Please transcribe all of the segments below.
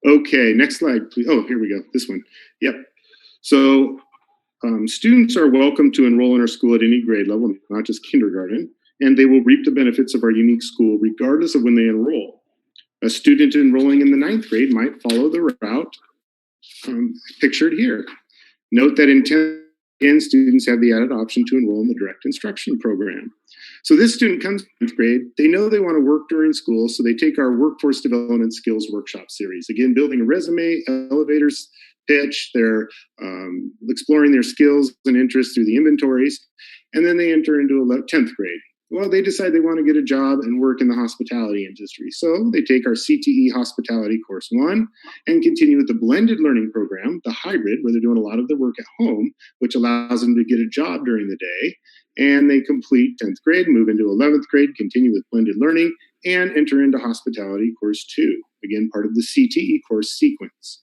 Okay, next slide, please. Oh, here we go. This one. Yep. So students are welcome to enroll in our school at any grade level, not just kindergarten, and they will reap the benefits of our unique school regardless of when they enroll. A student enrolling in the ninth grade might follow the route pictured here. Note that in 10th grade, students have the added option to enroll in the direct instruction program. So this student comes to 10th grade, they know they want to work during school, so they take our workforce development skills workshop series. Again, building a resume, elevators pitch, they're exploring their skills and interests through the inventories, and then they enter into 10th grade. Well, they decide they want to get a job and work in the hospitality industry. So they take our CTE Hospitality Course 1 and continue with the blended learning program, the hybrid, where they're doing a lot of their work at home, which allows them to get a job during the day. And they complete 10th grade, move into 11th grade, continue with blended learning, and enter into Hospitality Course 2, again, part of the CTE course sequence.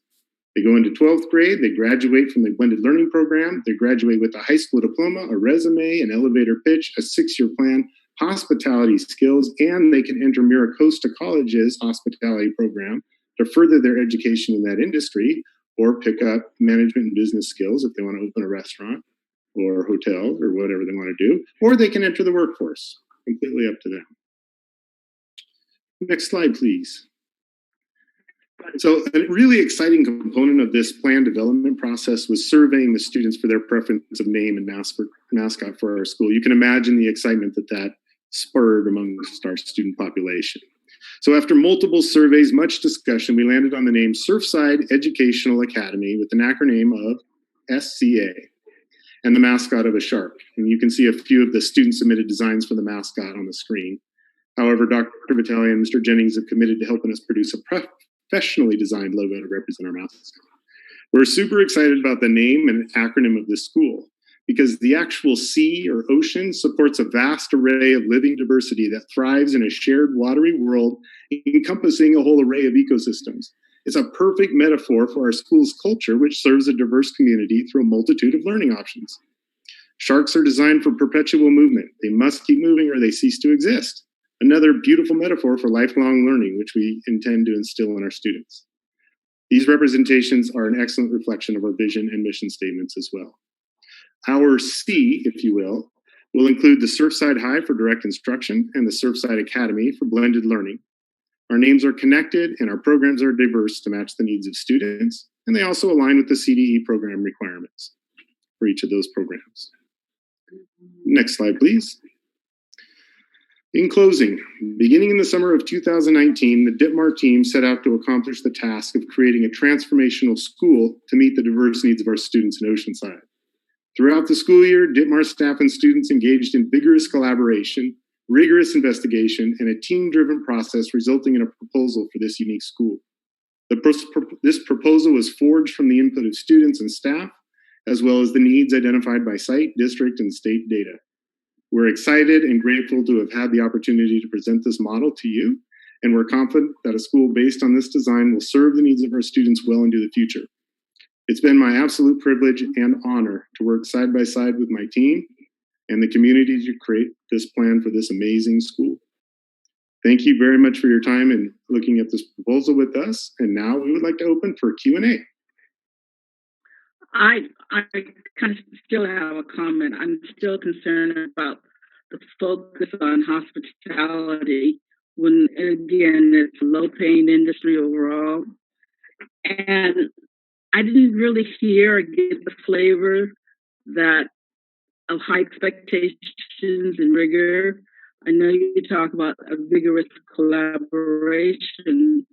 They go into 12th grade, they graduate from the blended learning program, they graduate with a high school diploma, a resume, an elevator pitch, a 6-year plan, hospitality skills, and they can enter Miracosta College's hospitality program to further their education in that industry, or pick up management and business skills if they want to open a restaurant or hotel or whatever they want to do, or they can enter the workforce. Completely up to them. Next slide, please. So a really exciting component of this plan development process was surveying the students for their preference of name and mascot for our school. You can imagine the excitement that spurred amongst our student population. So after multiple surveys, much discussion, we landed on the name Surfside Educational Academy with an acronym of SCA and the mascot of a shark. And you can see a few of the student-submitted designs for the mascot on the screen. However, Dr. Vitale and Mr. Jennings have committed to helping us produce a professionally designed logo to represent our mascot. We're super excited about the name and acronym of this school because the actual sea or ocean supports a vast array of living diversity that thrives in a shared watery world encompassing a whole array of ecosystems. It's a perfect metaphor for our school's culture, which serves a diverse community through a multitude of learning options. Sharks are designed for perpetual movement. They must keep moving or they cease to exist. Another beautiful metaphor for lifelong learning, which we intend to instill in our students. These representations are an excellent reflection of our vision and mission statements as well. Our C, if you will include the Surfside High for direct instruction and the Surfside Academy for blended learning. Our names are connected and our programs are diverse to match the needs of students, and they also align with the CDE program requirements for each of those programs. Next slide, please. In closing, beginning in the summer of 2019, the Ditmar team set out to accomplish the task of creating a transformational school to meet the diverse needs of our students in Oceanside. Throughout the school year, Ditmar staff and students engaged in vigorous collaboration, rigorous investigation, and a team-driven process resulting in a proposal for this unique school. This proposal was forged from the input of students and staff, as well as the needs identified by site, district, and state data. We're excited and grateful to have had the opportunity to present this model to you, and we're confident that a school based on this design will serve the needs of our students well into the future. It's been my absolute privilege and honor to work side by side with my team and the community to create this plan for this amazing school. Thank you very much for your time and looking at this proposal with us. And now we would like to open for Q&A. I kind of still have a comment. I'm still concerned about the focus on hospitality when, again, it's a low-paying industry overall. And I didn't really hear or get the flavor of high expectations and rigor. I know you talk about a vigorous collaboration,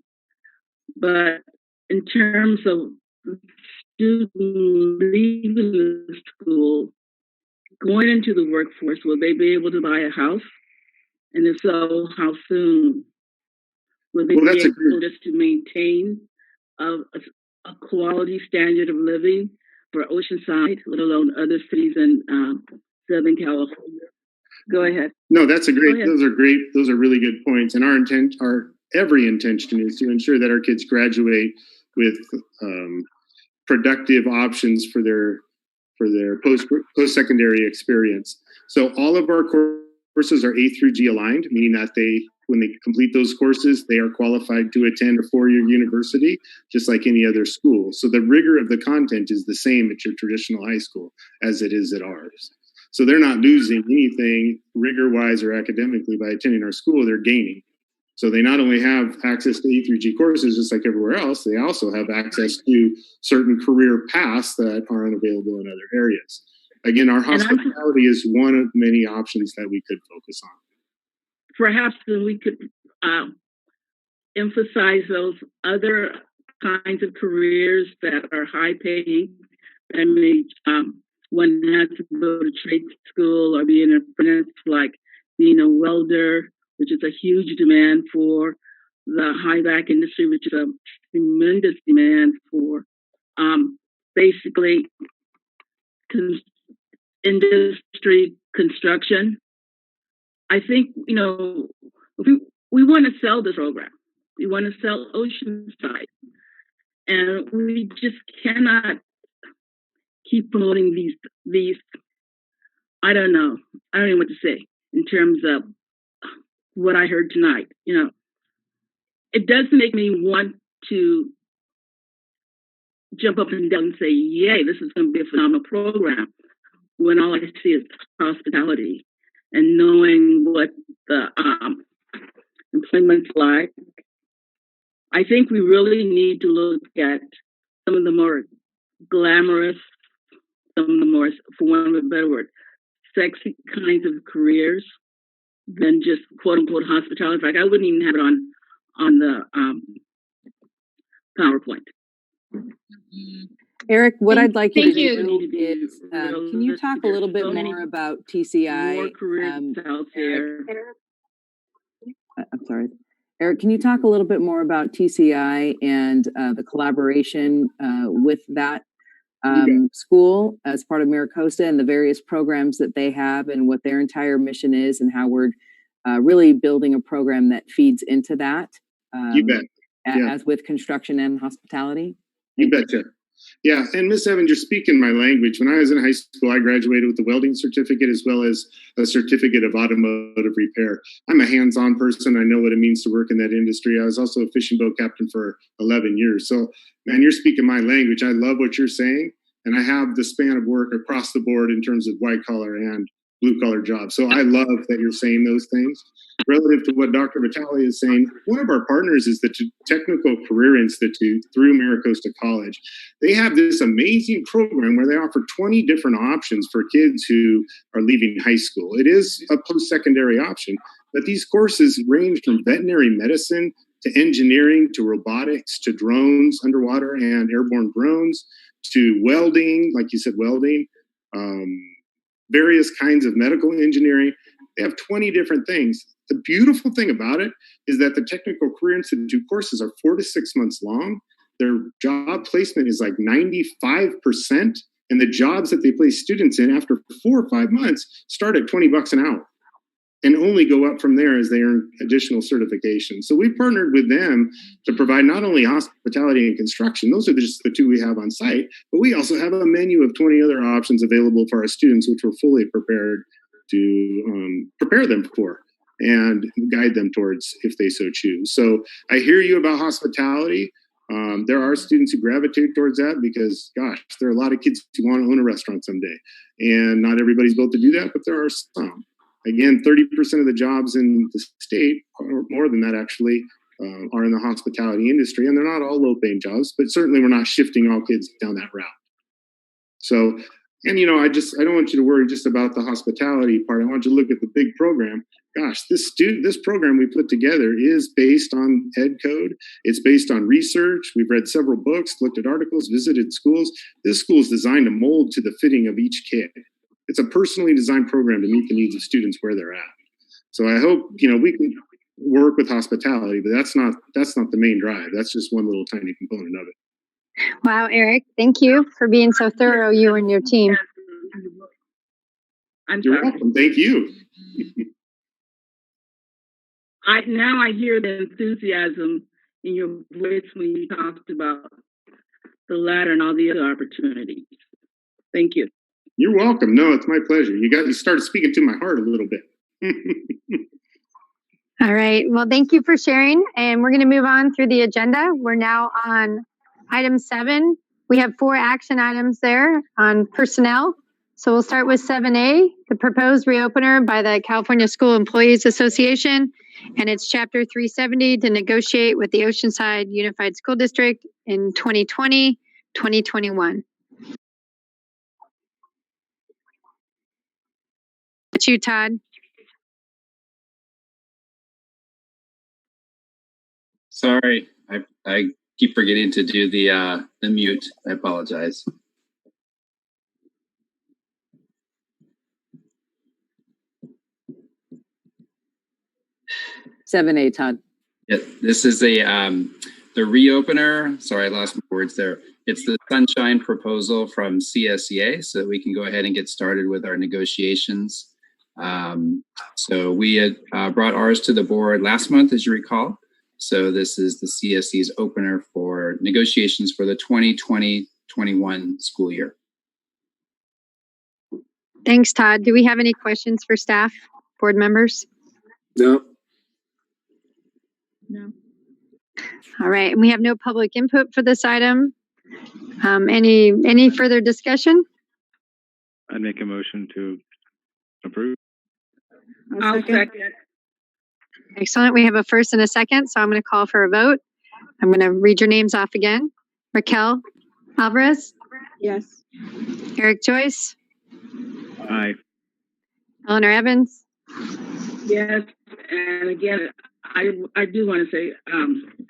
but in terms of students leaving the school, going into the workforce, will they be able to buy a house? And if so, how soon? Will they be able just to maintain a quality standard of living for Oceanside, let alone other cities in Southern California? Go ahead. No, those are great. Those are really good points. And our every intention is to ensure that our kids graduate with productive options for their post-secondary experience. So all of our courses are A through G aligned, meaning that they when they complete those courses, they are qualified to attend a four-year university, just like any other school. So the rigor of the content is the same at your traditional high school as it is at ours. So they're not losing anything rigor-wise or academically by attending our school, they're gaining. So they not only have access to E through G courses just like everywhere else, they also have access to certain career paths that are unavailable in other areas. Again, our hospitality is one of many options that we could focus on. Perhaps we could emphasize those other kinds of careers that are high paying. I mean, one has to go to trade school or be an apprentice, like being a welder, which is a huge demand for the high vac industry, which is a tremendous demand for basically industry construction. I think, you know, we want to sell this program. We want to sell Oceanside. And we just cannot keep promoting these, I don't know what to say in terms of what I heard tonight. You know, it does make me want to jump up and down and say, yay, this is going to be a phenomenal program, when all I see is hospitality and knowing what the employment's like. I think we really need to look at some of the more glamorous, some of the more, for want of a better word, sexy kinds of careers than just quote unquote hospitality. In fact, I wouldn't even have it on the PowerPoint. Eric, what I'd like you to do is, can you talk a little bit more about TCI? More careers out there. I'm sorry. Eric, can you talk a little bit more about TCI and the collaboration with that school as part of MiraCosta and the various programs that they have and what their entire mission is and how we're really building a program that feeds into that? You bet. As with construction and hospitality? You betcha. Yeah, and Miss Evans, you're speaking my language. When I was in high school, I graduated with a welding certificate as well as a certificate of automotive repair. I'm a hands-on person. I know what it means to work in that industry. I was also a fishing boat captain for 11 years. So, man, you're speaking my language. I love what you're saying, and I have the span of work across the board in terms of white-collar and blue-collar jobs. So I love that you're saying those things. Relative to what Dr. Vitale is saying, one of our partners is the Technical Career Institute through MiraCosta College. They have this amazing program where they offer 20 different options for kids who are leaving high school. It is a post-secondary option, but these courses range from veterinary medicine to engineering to robotics to drones, underwater and airborne drones, to welding, like you said, welding, various kinds of medical engineering. They have 20 different things. The beautiful thing about it is that the Technical Career Institute courses are 4 to 6 months long. Their job placement is like 95%. And the jobs that they place students in after 4 or 5 months start at $20 an hour and only go up from there as they earn additional certifications. So we've partnered with them to provide not only hospitality and construction, those are just the two we have on site, but we also have a menu of 20 other options available for our students, which we're fully prepared to prepare them for and guide them towards if they so choose. So I hear you about hospitality. There are students who gravitate towards that because, gosh, there are a lot of kids who want to own a restaurant someday. And not everybody's built to do that, but there are some. Again, 30% of the jobs in the state, or more than that actually, are in the hospitality industry. And they're not all low-paying jobs, but certainly we're not shifting all kids down that route. So, and you know, I don't want you to worry just about the hospitality part. I want you to look at the big program. Gosh, this program we put together is based on Ed Code. It's based on research. We've read several books, looked at articles, visited schools. This school is designed to mold to the fitting of each kid. It's a personally designed program to meet the needs of students where they're at. So I hope, you know, we can work with hospitality, but that's not the main drive. That's just one little tiny component of it. Wow, Eric, thank you for being so thorough, you and your team. You're welcome. Thank you. Now I hear the enthusiasm in your voice when you talked about the ladder and all the other opportunities. Thank you. You're welcome. No, it's my pleasure. You started speaking to my heart a little bit. All right. Well, thank you for sharing. And we're going to move on through the agenda. We're now on item 7. We have 4 action items there on personnel. So we'll start with 7A, the proposed reopener by the California School Employees Association. And it's Chapter 370 to negotiate with the Oceanside Unified School District in 2020, 2021. That's you, Todd. Sorry, I keep forgetting to do the mute. I apologize. Seven A, Todd. Yeah, this is the reopener. Sorry, I lost my words there. It's the sunshine proposal from CSEA, so that we can go ahead and get started with our negotiations. So we had brought ours to the board last month, as you recall. So this is the CSE's opener for negotiations for the 2020-21 school year. Thanks, Todd. Do we have any questions for staff, board members? No. No. All right, and we have no public input for this item. Any further discussion? I'd make a motion to approve. I'll second. Excellent. We have a first and a second, so I'm going to call for a vote. I'm going to read your names off again. Raquel Alvarez, Yes. Eric Joyce, Aye. Eleanor Evans, Yes. And again, I do want to say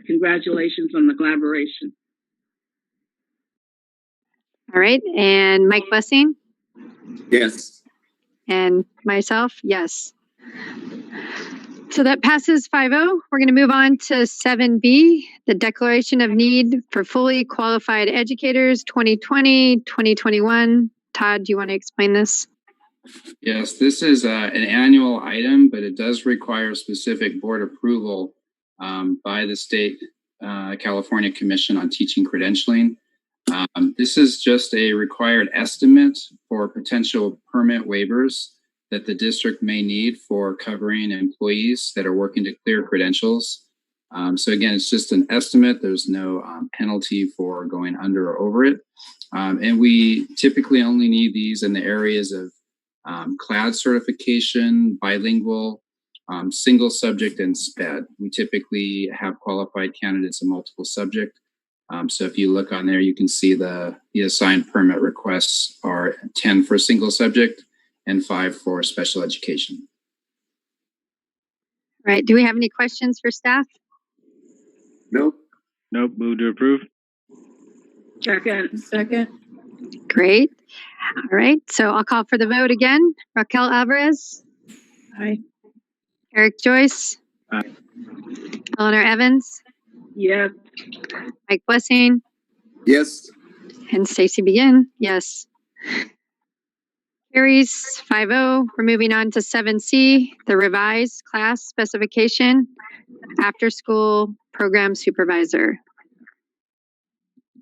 congratulations on the collaboration. all right, and Mike Blessing, Yes. and myself, yes. So that passes 5-0. We're going to move on to 7B, the Declaration of Need for Fully Qualified Educators 2020, 2021. Todd, do you want to explain this? Yes, this is an annual item, but it does require specific board approval by the state California Commission on Teaching Credentialing. This is just a required estimate for potential permit waivers that the district may need for covering employees that are working to clear credentials. So again, it's just an estimate. There's no penalty for going under or over it. And we typically only need these in the areas of CLAD certification, bilingual, single subject, and SPED. We typically have qualified candidates in multiple subject. So if you look on there, you can see the assigned permit requests are 10 for single subject and 5 for special education. All right, do we have any questions for staff? Nope. Nope. Move to approve. Second. Great. All right, so I'll call for the vote again. Raquel Alvarez, Aye. Eric Joyce, Aye. Eleanor Evans, Yes. Mike Blessing, Yes. and Stacy Begin, yes. Carries 5-0. We're moving on to 7C, the revised class specification, after school program supervisor.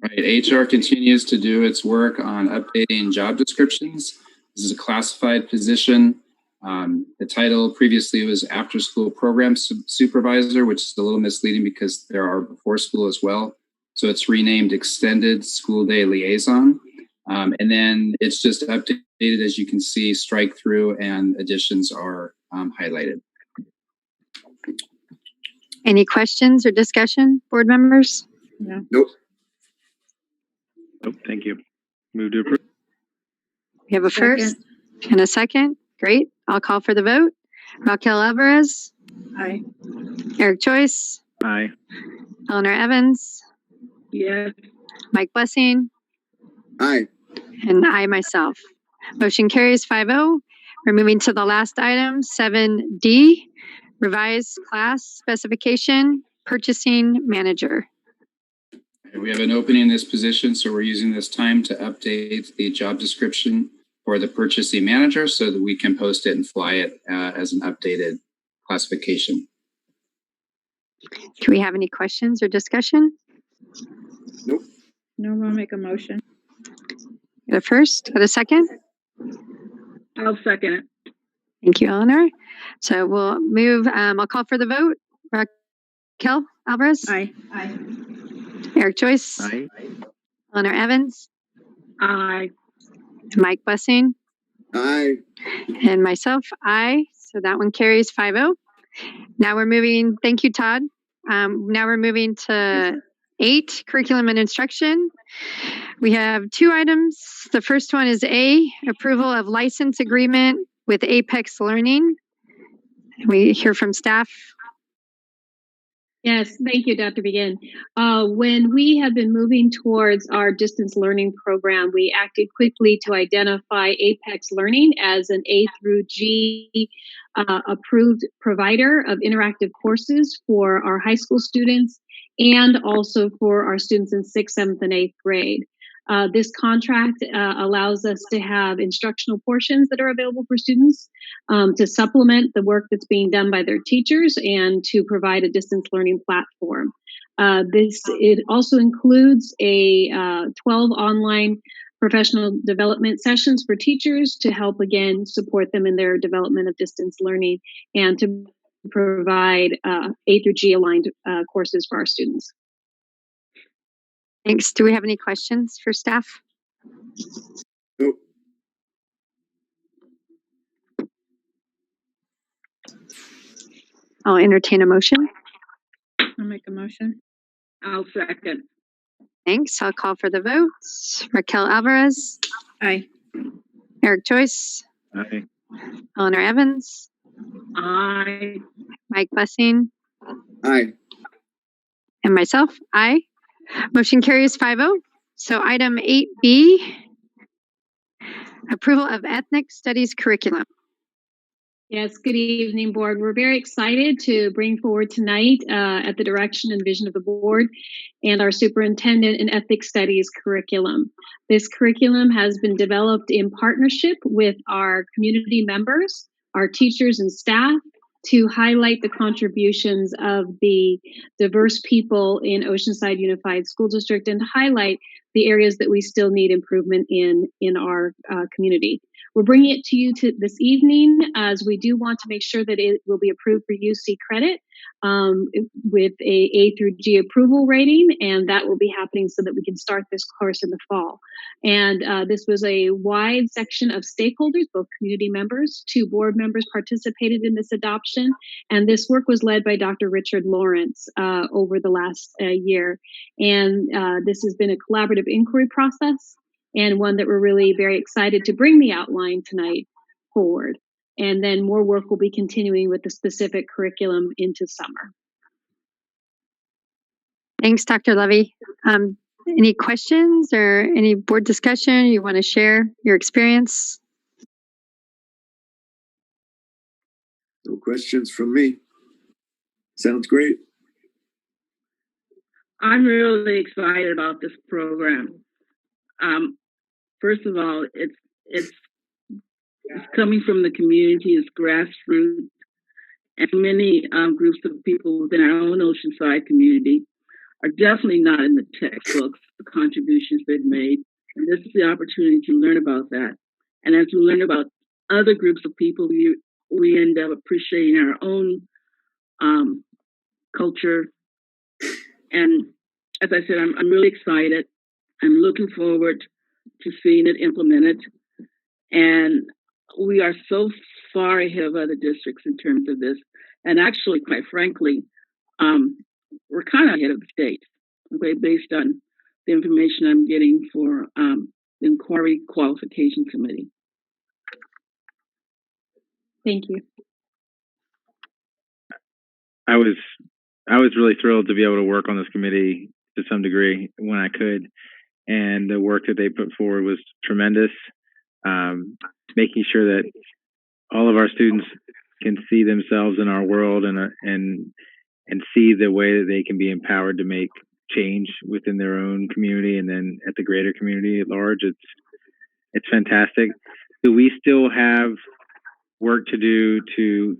Right, HR continues to do its work on updating job descriptions. This is a classified position. The title previously was after school program supervisor, which is a little misleading because there are before school as well. So it's renamed extended school day liaison. And then it's just updated, as you can see, strike through and additions are highlighted. Any questions or discussion, board members? No. Nope. Nope. Thank you. Move to approve. We have a first and a second. Great. I'll call for the vote. Raquel Alvarez, Aye. Eric Joyce, Aye. Eleanor Evans, Yes. Mike Blessing, Aye. and I myself. Motion carries 5-0. We're moving to the last item, 7D, revised class specification, purchasing manager. We have an opening in this position, so we're using this time to update the job description for the purchasing manager so that we can post it and fly it as an updated classification. Do we have any questions or discussion? Nope. No, I'll make a motion. Get a first, get a second? I'll second it. Thank you, Eleanor. So we'll move, I'll call for the vote. Raquel Alvarez? Aye. Eric Joyce? Aye. Eleanor Evans? Aye. Mike Blessing? Aye. And myself, aye. So that one carries 5-0. Now we're moving, thank you, Todd. Now we're moving to 8, curriculum and instruction. We have 2 items. The first one is A, approval of license agreement with Apex Learning. We hear from staff. Yes, thank you, Dr. Begin. When we have been moving towards our distance learning program, we acted quickly to identify Apex Learning as an A through G approved provider of interactive courses for our high school students and also for our students in 6th, 7th, and 8th grade. This contract allows us to have instructional portions that are available for students to supplement the work that's being done by their teachers and to provide a distance learning platform. It also includes a 12 online professional development sessions for teachers to help, again, support them in their development of distance learning and to provide A through G aligned courses for our students. Thanks. Do we have any questions for staff? Nope. I'll entertain a motion. I'll make a motion. I'll second. Thanks. I'll call for the votes. Raquel Alvarez, Aye. Eric Joyce, Aye. Eleanor Evans, Aye. Mike Blessing, Aye. and myself, aye. Motion carries 5-0. So item 8B, approval of ethnic studies curriculum. Yes, good evening, board. We're very excited to bring forward tonight at the direction and vision of the board and our superintendent in ethics studies curriculum. This curriculum has been developed in partnership with our community members, our teachers and staff, to highlight the contributions of the diverse people in Oceanside Unified School District and to highlight the areas that we still need improvement in our community. We're bringing it to you this evening as we do want to make sure that it will be approved for UC credit with A through G approval rating, and that will be happening so that we can start this course in the fall. And this was a wide section of stakeholders, both community members, 2 board members participated in this adoption, and this work was led by Dr. Richard Lawrence over the last year. And this has been a collaborative inquiry process and one that we're really very excited to bring the outline tonight forward. And then more work will be continuing with the specific curriculum into summer. Thanks, Dr. Levy. Any questions or any board discussion you want to share your experience? No questions from me. Sounds great. I'm really excited about this program. First of all, it's coming from the community, it's grassroots, and many groups of people within our own Oceanside community are definitely not in the textbooks, the contributions they've made. And this is the opportunity to learn about that. And as we learn about other groups of people, we end up appreciating our own culture. And as I said, I'm really excited. I'm looking forward to seeing it implemented. And we are so far ahead of other districts in terms of this. And actually, quite frankly, we're kind of ahead of the state, okay, based on the information I'm getting for the Inquiry Qualification Committee. Thank you. I was really thrilled to be able to work on this committee to some degree when I could, and the work that they put forward was tremendous. Making sure that all of our students can see themselves in our world and see the way that they can be empowered to make change within their own community and then at the greater community at large. It's fantastic. Do we still have work to do to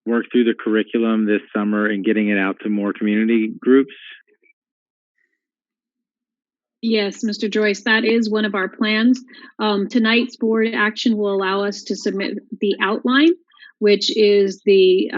work through the curriculum this summer and getting it out to more community groups? Yes, Mr. Joyce, that is one of our plans. Tonight's board action will allow us to submit the outline, which is the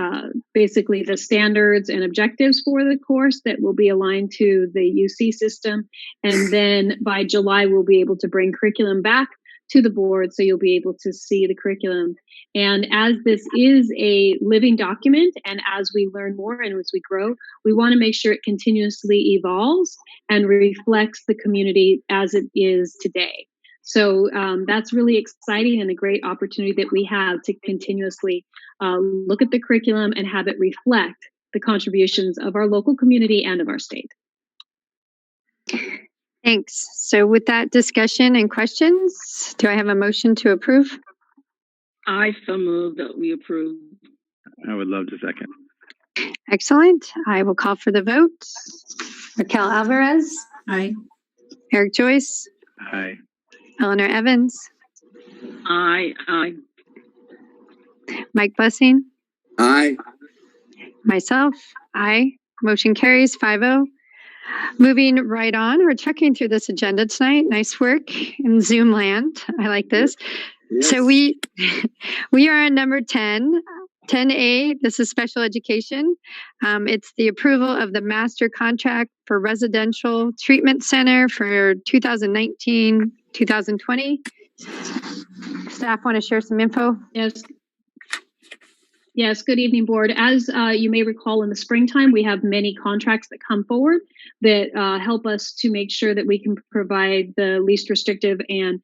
basically the standards and objectives for the course that will be aligned to the UC system. And then by July, we'll be able to bring curriculum back to the board, so you'll be able to see the curriculum. And as this is a living document, and as we learn more and as we grow, we want to make sure it continuously evolves and reflects the community as it is today. So that's really exciting and a great opportunity that we have to continuously look at the curriculum and have it reflect the contributions of our local community and of our state. Thanks. So with that discussion and questions, do I have a motion to approve? I so move that we approve. I would love to second. Excellent. I will call for the vote. Raquel Alvarez. Aye. Eric Joyce. Aye. Eleanor Evans. Aye. Mike Blessing. Aye. Myself. Aye. Motion carries 5-0. Moving right on, we're checking through this agenda tonight. Nice work in Zoom land. I like this. Yes. So we are on number 10. 10A, this is special education. It's the approval of the master contract for residential treatment center for 2019-2020. Staff want to share some info? Yes, good evening, board. As you may recall, in the springtime, we have many contracts that come forward that help us to make sure that we can provide the least restrictive and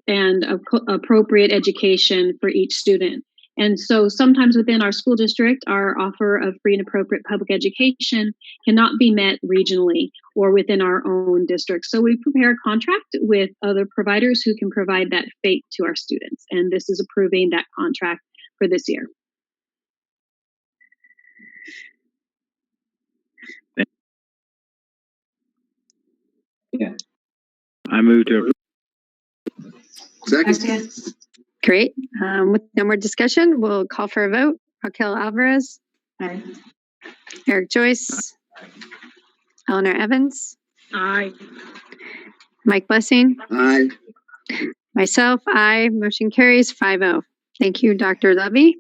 appropriate education for each student. And so sometimes within our school district, our offer of free and appropriate public education cannot be met regionally or within our own district. So we prepare a contract with other providers who can provide that FAPE to our students. And this is approving that contract for this year. Yeah. I move to Second. Great. With no more discussion, we'll call for a vote. Raquel Alvarez. Aye. Eric Joyce. Eleanor Evans. Aye. Mike Blessing. Aye. Myself, aye. Motion carries 5-0. Thank you, Dr. Levy.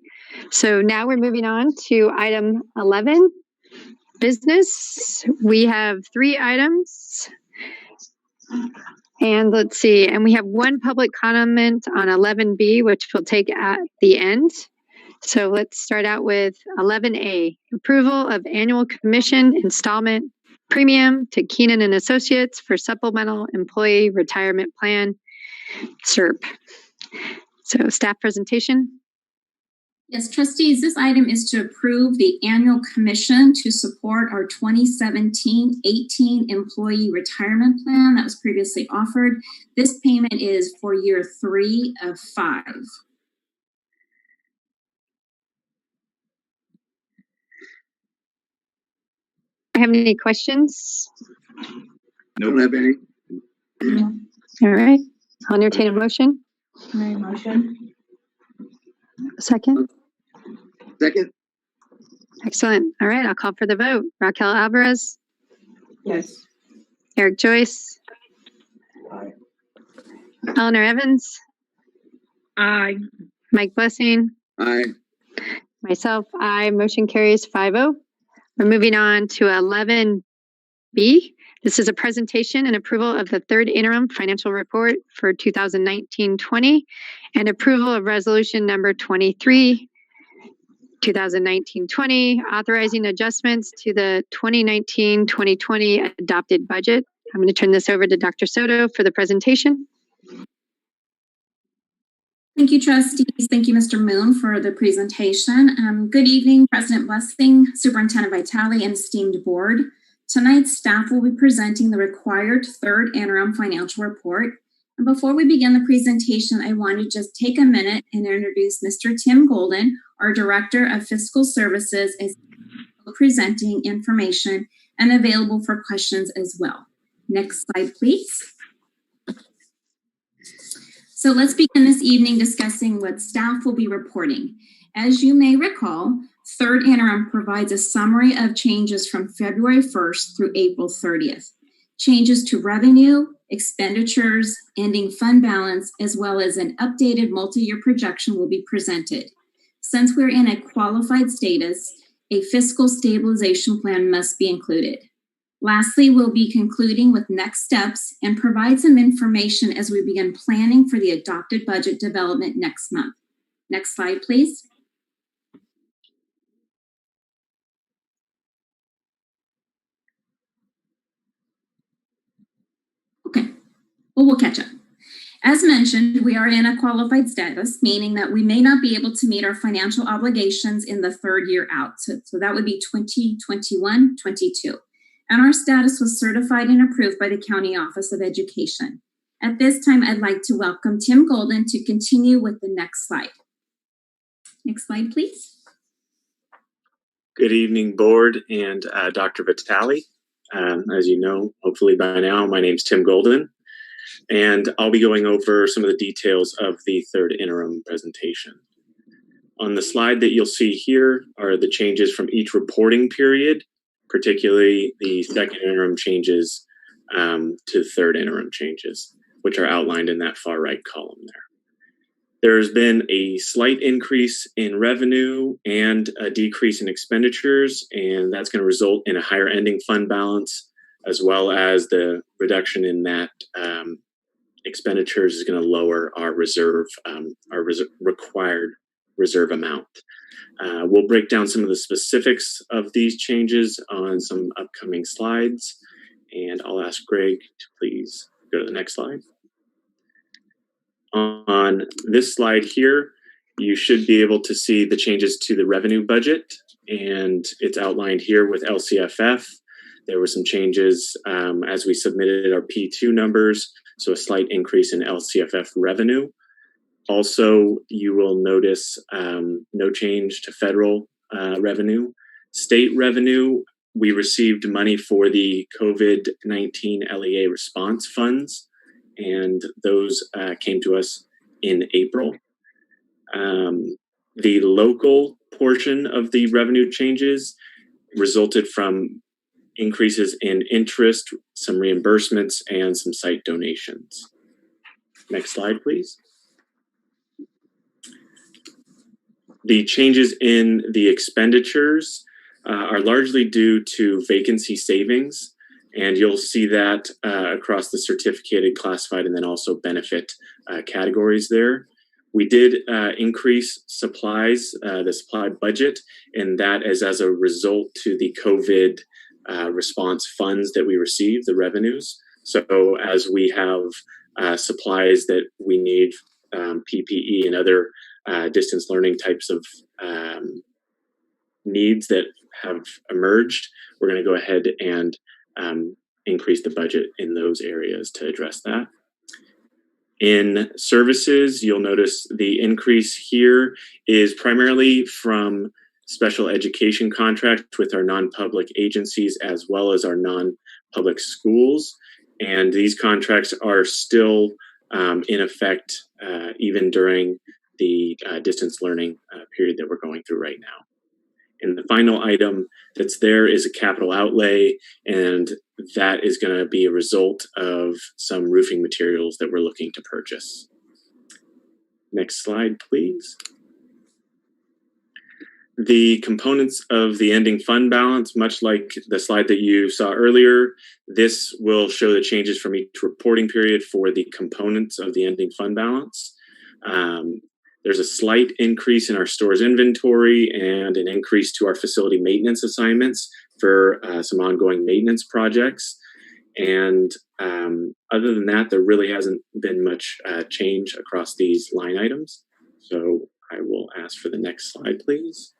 So now we're moving on to item 11, business. We have 3 items. And let's see, and we have one public comment on 11B, which we'll take at the end. So let's start out with 11A, approval of annual commission installment premium to Keenan and Associates for supplemental employee retirement plan, SERP. So staff presentation. Yes, trustees, this item is to approve the annual commission to support our 2017-18 employee retirement plan that was previously offered. This payment is for year 3 of 5. Have any questions? Don't have any. All right, I'll entertain a motion. Motion. Second. Second. Excellent. All right, I'll call for the vote. Raquel Alvarez. Yes. Eric Joyce. Aye. Eleanor Evans. Aye. Mike Blessing. Aye. Myself, aye. Motion carries 5-0. We're moving on to 11B. This is a presentation and approval of the 3rd interim financial report for 2019-20 and approval of resolution number 23, 2019-20, authorizing adjustments to the 2019-2020 adopted budget. I'm going to turn this over to Dr. Soto for the presentation. Thank you, trustees. Thank you, Mr. Moon, for the presentation. Good evening, President Blessing, Superintendent Vitale, and esteemed board. Tonight, staff will be presenting the required 3rd interim financial report. And before we begin the presentation, I want to just take a minute and introduce Mr. Tim Golden, our Director of Fiscal Services, is presenting information and available for questions as well. Next slide, please. So let's begin this evening discussing what staff will be reporting. As you may recall, 3rd interim provides a summary of changes from February 1st through April 30th. changes to revenue, expenditures, ending fund balance, as well as an updated multi-year projection will be presented. Since we're in a qualified status, a fiscal stabilization plan must be included. Lastly, we'll be concluding with next steps and provide some information as we begin planning for the adopted budget development next month. Next slide, please. Okay, well, we'll catch up. As mentioned, we are in a qualified status, meaning that we may not be able to meet our financial obligations in the third year out. So that would be 2021-22. And our status was certified and approved by the County Office of Education. At this time, I'd like to welcome Tim Golden to continue with the next slide. Next slide, please. Good evening, board and Dr. Vitale. As you know, hopefully by now, my name's Tim Golden, and I'll be going over some of the details of the third interim presentation. On the slide that you'll see here are the changes from each reporting period, particularly the second interim changes to third interim changes, which are outlined in that far right column there. There's been a slight increase in revenue and a decrease in expenditures, and that's going to result in a higher ending fund balance, as well as the reduction in that expenditures is going to lower our required reserve amount. We'll break down some of the specifics of these changes on some upcoming slides, and I'll ask Greg to please go to the next slide. On this slide here, you should be able to see the changes to the revenue budget, and it's outlined here with LCFF. There were some changes as we submitted our P2 numbers, so a slight increase in LCFF revenue. Also, you will notice no change to federal revenue. State revenue, we received money for the COVID-19 LEA response funds, and those came to us in April. The local portion of the revenue changes resulted from increases in interest, some reimbursements, and some site donations. Next slide, please. The changes in the expenditures are largely due to vacancy savings, and you'll see that across the certificated, classified, and then also benefit categories there. We did increase supplies, the supply budget, and that is as a result to the COVID response funds that we received, the revenues. So as we have supplies that we need, PPE and other distance learning types of needs that have emerged, we're going to go ahead and increase the budget in those areas to address that. In services, you'll notice the increase here is primarily from special education contracts with our non-public agencies as well as our non-public schools. And these contracts are still in effect even during the distance learning period that we're going through right now. And the final item that's there is a capital outlay, and that is going to be a result of some roofing materials that we're looking to purchase. Next slide, please. The components of the ending fund balance, much like the slide that you saw earlier, this will show the changes from each reporting period for the components of the ending fund balance. There's a slight increase in our stores inventory and an increase to our facility maintenance assignments for some ongoing maintenance projects. And other than that, there really hasn't been much change across these line items. So I will ask for the next slide, please.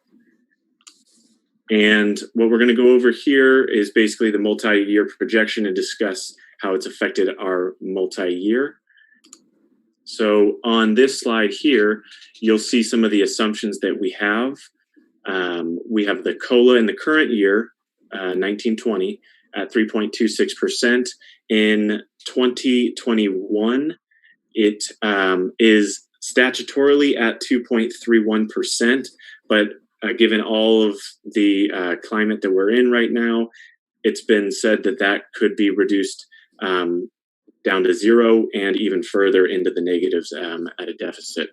And what we're going to go over here is basically the multi-year projection and discuss how it's affected our multi-year. So on this slide here, you'll see some of the assumptions that we have. We have the COLA in the current year, 1920, at 3.26%. In 2021, it is statutorily at 2.31%, but given all of the climate that we're in right now, it's been said that that could be reduced down to zero and even further into the negatives at a deficit.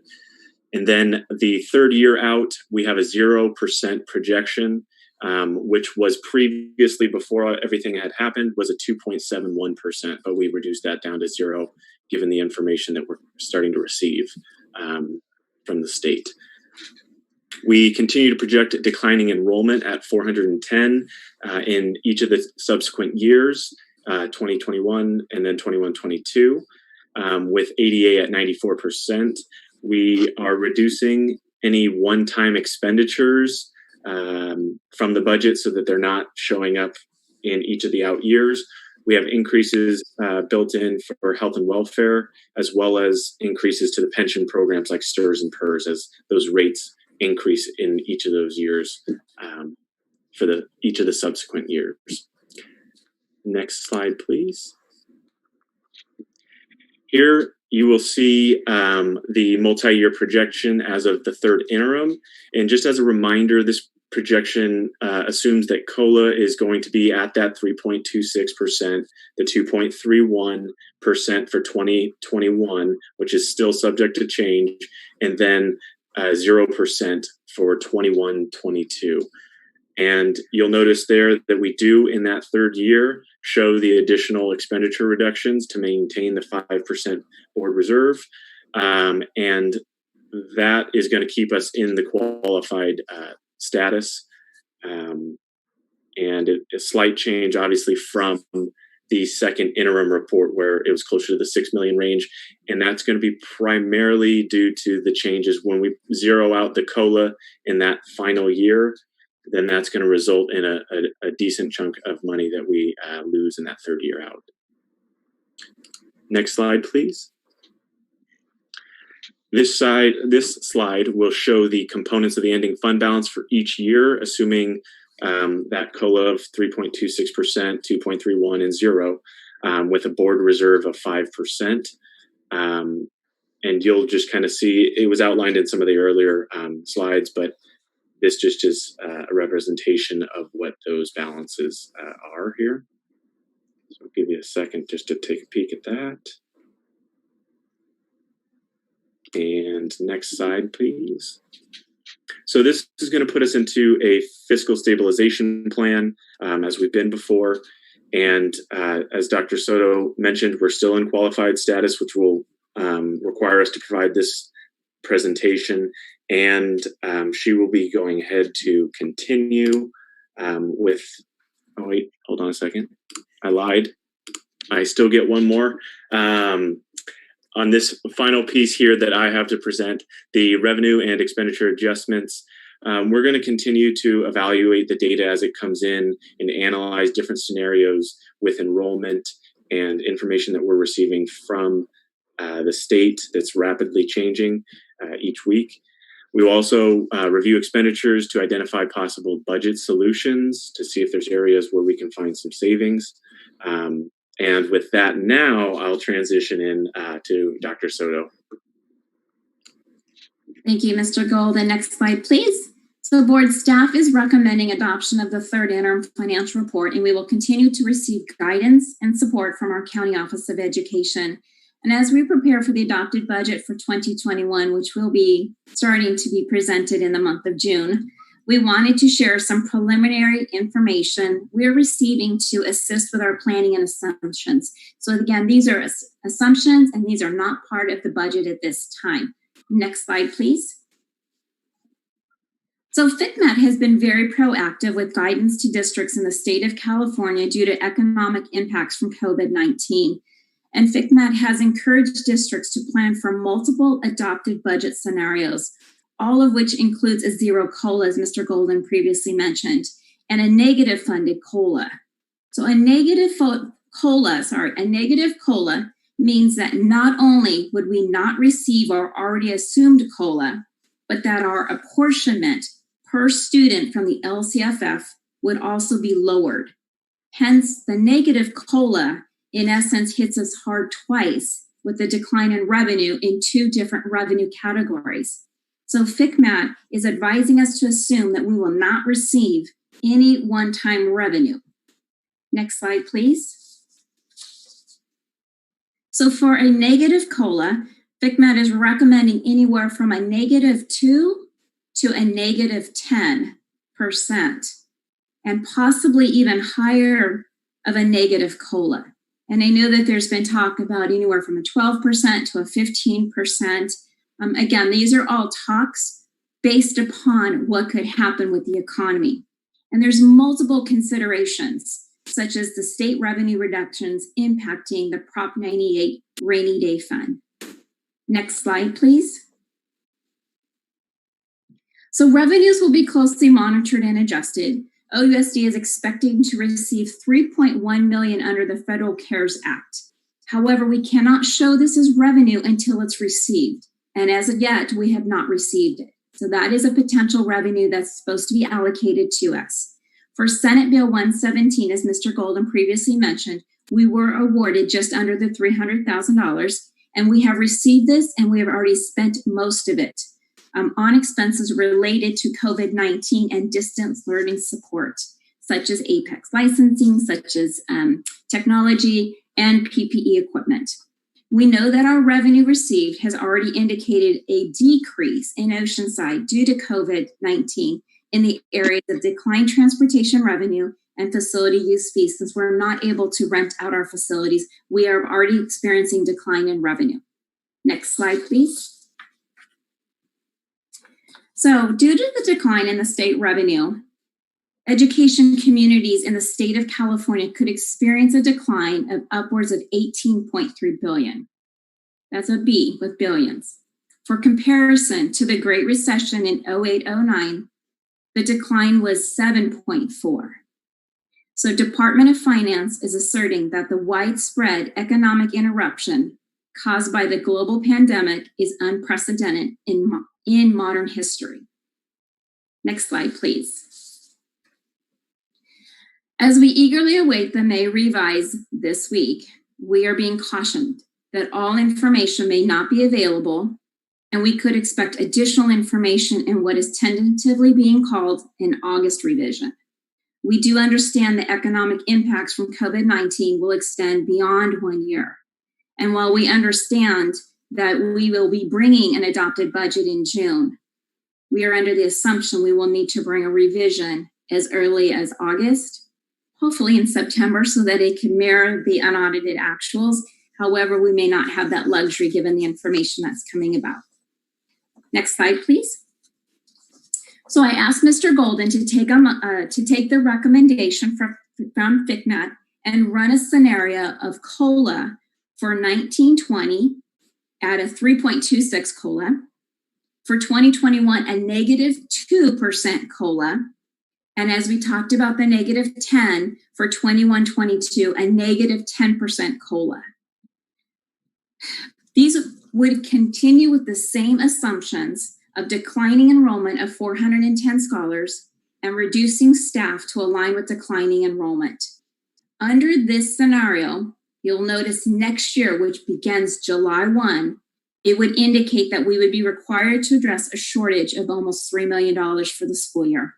And then the third year out, we have a 0% projection, which was previously, before everything had happened, was a 2.71%, but we reduced that down to zero given the information that we're starting to receive from the state. We continue to project declining enrollment at 410 in each of the subsequent years, 2021 and then 21-22, with ADA at 94%. We are reducing any one-time expenditures from the budget so that they're not showing up in each of the out years. We have increases built in for health and welfare, as well as increases to the pension programs like STRS and PERS as those rates increase in each of those years for each of the subsequent years. Next slide, please. Here you will see the multi-year projection as of the third interim. And just as a reminder, this projection assumes that COLA is going to be at that 3.26%, the 2.31% for 2021, which is still subject to change, and then 0% for 21-22. And you'll notice there that we do in that third year show the additional expenditure reductions to maintain the 5% board reserve. And that is going to keep us in the qualified status. And a slight change, obviously, from the second interim report where it was closer to the 6 million range. And that's going to be primarily due to the changes when we zero out the COLA in that final year. Then that's going to result in a decent chunk of money that we lose in that third year out. Next slide, please. This slide will show the components of the ending fund balance for each year, assuming that COLA of 3.26%, 2.31, and 0, with a board reserve of 5%. And you'll just kind of see, it was outlined in some of the earlier slides, but this just is a representation of what those balances are here. So I'll give you a second just to take a peek at that. And next slide, please. So this is going to put us into a fiscal stabilization plan, as we've been before. And as Dr. Soto mentioned, we're still in qualified status, which will require us to provide this presentation. And she will be going ahead to continue with, oh wait, hold on a second. I lied. I still get one more. On this final piece here that I have to present, the revenue and expenditure adjustments, we're going to continue to evaluate the data as it comes in and analyze different scenarios with enrollment and information that we're receiving from the state that's rapidly changing each week. We will also review expenditures to identify possible budget solutions to see if there's areas where we can find some savings. And with that now, I'll transition in to Dr. Soto. Thank you, Mr. Gold. And next slide, please. So board staff is recommending adoption of the third interim financial report, and we will continue to receive guidance and support from our County Office of Education. And as we prepare for the adopted budget for 2021, which will be starting to be presented in the month of June, we wanted to share some preliminary information we're receiving to assist with our planning and assumptions. So again, these are assumptions and these are not part of the budget at this time. Next slide, please. So FCMAT has been very proactive with guidance to districts in the state of California due to economic impacts from COVID-19. And FCMAT has encouraged districts to plan for multiple adopted budget scenarios, all of which includes a zero COLA, as Mr. Golden previously mentioned, and a negative funded COLA. So a negative COLA means that not only would we not receive our already assumed COLA, but that our apportionment per student from the LCFF would also be lowered. Hence, the negative COLA in essence hits us hard twice with the decline in revenue in two different revenue categories. So FCMAT is advising us to assume that we will not receive any one-time revenue. Next slide, please. So for a negative COLA, FCMAT is recommending anywhere from a -2 to a -10%, and possibly even higher of a negative COLA. And I know that there's been talk about anywhere from a 12% to a 15%. Again, these are all talks based upon what could happen with the economy. And there's multiple considerations, such as the state revenue reductions impacting the Prop 98 rainy day fund. Next slide, please. So revenues will be closely monitored and adjusted. OUSD is expecting to receive $3.1 million under the Federal CARES Act. However, we cannot show this as revenue until it's received. And as of yet, we have not received it. So that is a potential revenue that's supposed to be allocated to us. For Senate Bill 117, as Mr. Golden previously mentioned, we were awarded just under the $300,000, and we have received this and we have already spent most of it on expenses related to COVID-19 and distance learning support, such as APEX licensing, such as technology and PPE equipment. We know that our revenue received has already indicated a decrease in Oceanside due to COVID-19 in the areas of declined transportation revenue and facility use fees. Since we're not able to rent out our facilities, we are already experiencing decline in revenue. Next slide, please. So due to the decline in the state revenue, education communities in the state of California could experience a decline of upwards of $18.3 billion. That's a B with billions. For comparison to the Great Recession in 08-09, the decline was 7.4. So Department of Finance is asserting that the widespread economic interruption caused by the global pandemic is unprecedented in modern history. Next slide, please. As we eagerly await the May revise this week, we are being cautioned that all information may not be available, and we could expect additional information in what is tentatively being called an August revision. We do understand the economic impacts from COVID-19 will extend beyond 1 year. And while we understand that we will be bringing an adopted budget in June, we are under the assumption we will need to bring a revision as early as August, hopefully in September, so that it can mirror the unaudited actuals. However, we may not have that luxury given the information that's coming about. Next slide, please. So I asked Mr. Golden to take the recommendation from FCMAT and run a scenario of COLA for 1920 at a 3.26 COLA, for 2021 a -2% COLA, and as we talked about the -10 for 21-22, a -10% COLA. These would continue with the same assumptions of declining enrollment of 410 scholars and reducing staff to align with declining enrollment. Under this scenario, you'll notice next year, which begins July 1, it would indicate that we would be required to address a shortage of almost $3 million for the school year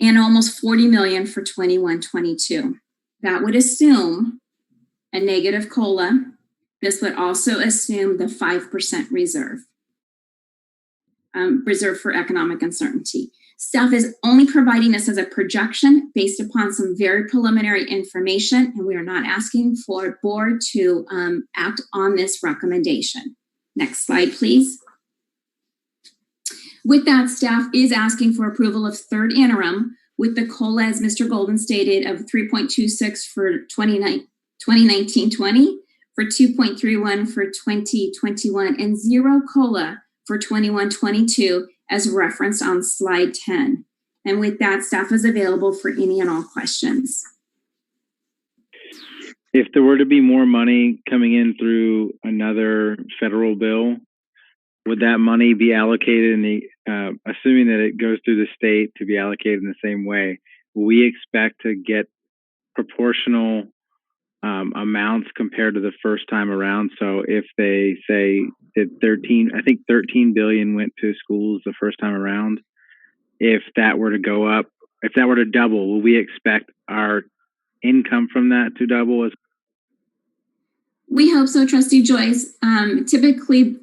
and almost $40 million for 21-22. That would assume a negative COLA. This would also assume the 5% reserve for economic uncertainty. Staff is only providing this as a projection based upon some very preliminary information, and we are not asking for board to act on this recommendation. Next slide, please. With that, staff is asking for approval of third interim with the COLA, as Mr. Golden stated, of 3.26 for 2019-20, for 2.31 for 2021, and 0 COLA for 21-22, as referenced on slide 10. And with that, staff is available for any and all questions. If there were to be more money coming in through another federal bill, would that money be allocated in the, assuming that it goes through the state to be allocated in the same way, will we expect to get proportional amounts compared to the first time around? So if they say that 13 billion went to schools the first time around, if that were to go up, if that were to double, will we expect our income from that to double as? We hope so, Trustee Joyce. Typically,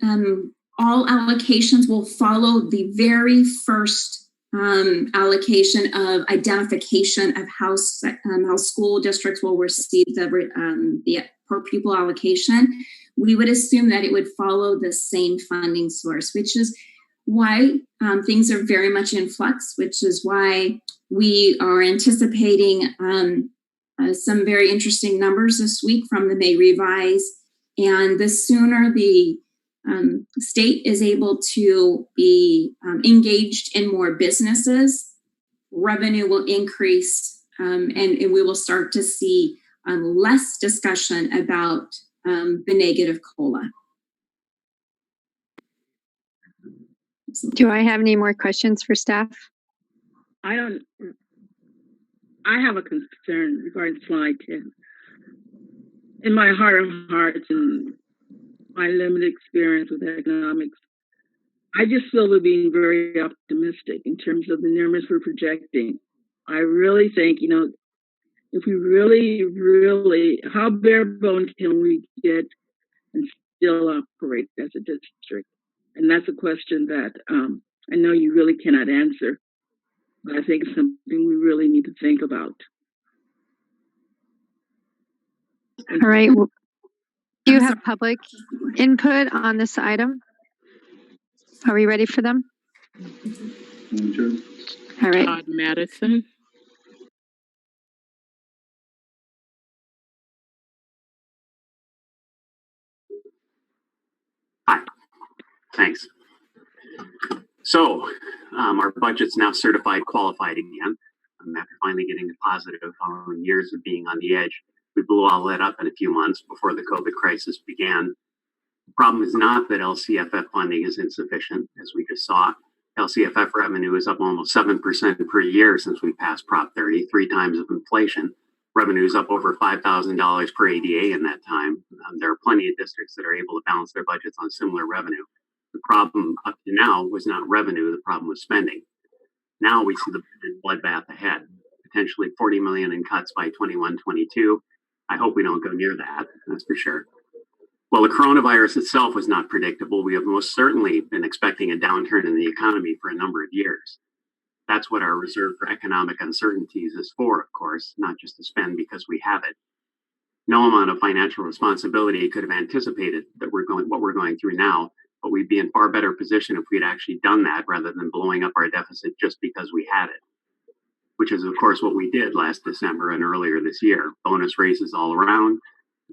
all allocations will follow the very first allocation of identification of how school districts will receive the per pupil allocation. We would assume that it would follow the same funding source, which is why things are very much in flux, which is why we are anticipating some very interesting numbers this week from the May revise. And the sooner the state is able to be engaged in more businesses, revenue will increase, and we will start to see less discussion about the negative COLA. Do I have any more questions for staff? I have a concern regarding slide 10. In my heart of hearts and my limited experience with economics, I just feel we're being very optimistic in terms of the numbers we're projecting. I really think, if we really, how bare bones can we get and still operate as a district? And that's a question that I know you really cannot answer, but I think it's something we really need to think about. All right. Do you have public input on this item? Are we ready for them? All right. Todd Madison. Hi, thanks. So our budget's now certified qualified again. After finally getting a positive following years of being on the edge, we blew all that up in a few months before the COVID crisis began. The problem is not that LCFF funding is insufficient, as we just saw. LCFF revenue is up almost 7% per year since we passed Prop 30, 3 times of inflation. Revenue is up over $5,000 per ADA in that time. There are plenty of districts that are able to balance their budgets on similar revenue. The problem up to now was not revenue, the problem was spending. Now we see the bloodbath ahead, potentially 40 million in cuts by 21-22. I hope we don't go near that, that's for sure. Well, the coronavirus itself was not predictable. We have most certainly been expecting a downturn in the economy for a number of years. That's what our reserve for economic uncertainties is for, of course, not just to spend because we have it. No amount of financial responsibility could have anticipated that what we're going through now, but we'd be in far better position if we'd actually done that rather than blowing up our deficit just because we had it, which is, of course, what we did last December and earlier this year. Bonus raises all around,